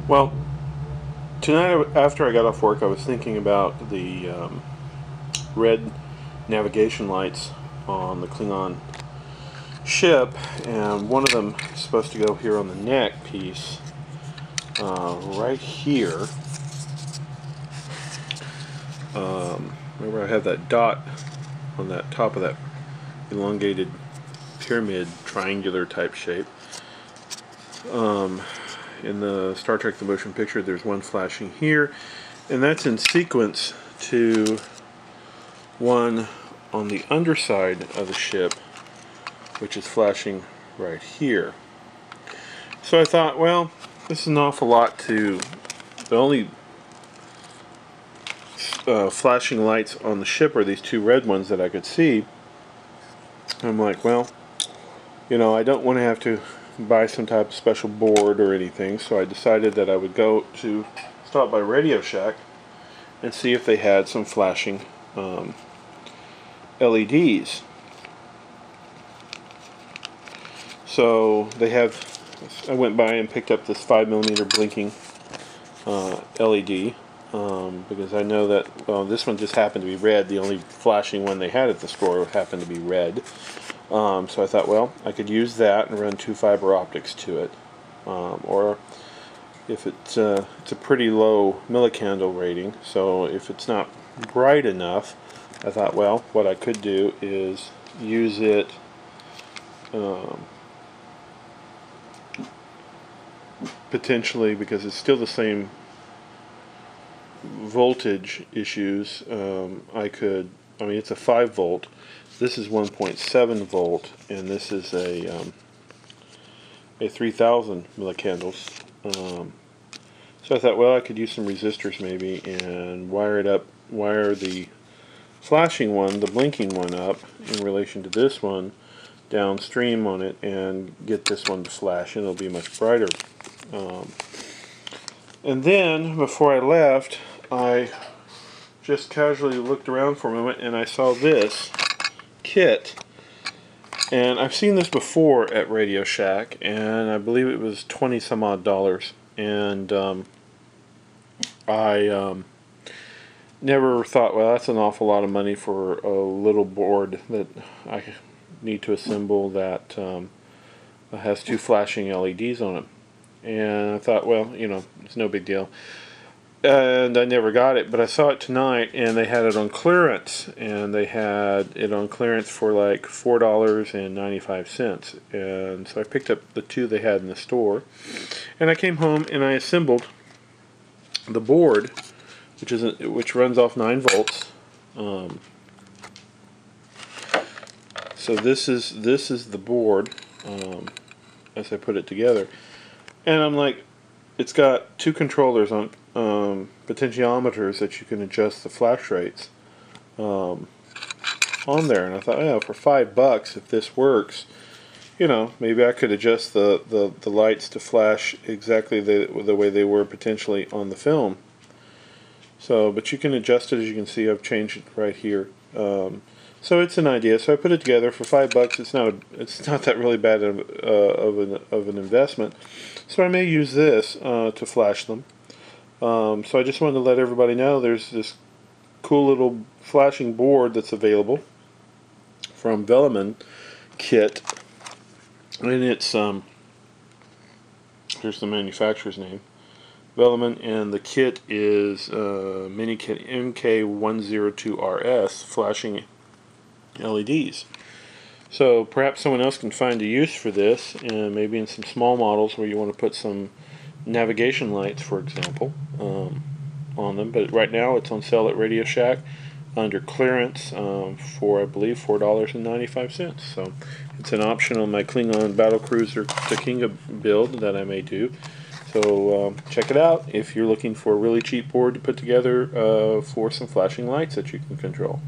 Well, tonight after I got off work, I was thinking about the red navigation lights on the Klingon ship, and one of them is supposed to go here on the neck piece, right here. Remember I have that dot on that top of that elongated pyramid triangular type shape. In the Star Trek The Motion Picture, there's one flashing here, and that's in sequence to one on the underside of the ship, which is flashing right here. So I thought, well, this is an awful lot to... The only flashing lights on the ship are these two red ones that I could see. I'm like, well, you know, I don't want to have to buy some type of special board or anything, so I decided that I would stop by Radio Shack and see if they had some flashing LEDs. So they have. I went by and picked up this 5mm blinking LED because I know that this one just happened to be red. The only flashing one they had at the store happened to be red. So I thought, well, I could use that and run 2 fiber optics to it, or if it's a pretty low millicandle rating, so if it's not bright enough, I thought, well, what I could do is use it potentially, because it's still the same voltage issues. I mean, it's a 5 volt. This is 1.7 volt, and this is a 3,000 millicandles. So I thought, well, I could use some resistors maybe and wire the flashing one, the blinking one, up in relation to this one downstream on it, and get this one to flash, and it'll be much brighter. And then before I left, I just casually looked around for a moment, and I saw this kit, and I've seen this before at Radio Shack, and I believe it was $20 some odd, and I never thought, well, that's an awful lot of money for a little board that I need to assemble that has 2 flashing LEDs on it. And I thought, well, you know, it's no big deal. And I never got it, but I saw it tonight, and they had it on clearance, and they had it on clearance for like $4.95, and so I picked up the 2 they had in the store, and I came home and I assembled the board, which runs off 9 volts. So this is the board as I put it together, and I'm like, it's got 2 controllers on potentiometers that you can adjust the flash rates on there, and I thought, yeah, for $5, if this works, you know, maybe I could adjust the lights to flash exactly the way they were potentially on the film. So, but you can adjust it, as you can see. I've changed it right here. So it's an idea. So I put it together for $5. It's not that really bad of an investment. So I may use this to flash them. So I just wanted to let everybody know there's this cool little flashing board that's available from Velleman Kit, and it's here's the manufacturer's name, Velleman, and the kit is Mini Kit MK102RS flashing LEDs. So perhaps someone else can find a use for this, and maybe in some small models where you want to put some navigation lights, for example, on them. But right now it's on sale at Radio Shack under clearance for, I believe, $4.95. So it's an option on my Klingon Battlecruiser Takinga build that I may do. So check it out if you're looking for a really cheap board to put together for some flashing lights that you can control.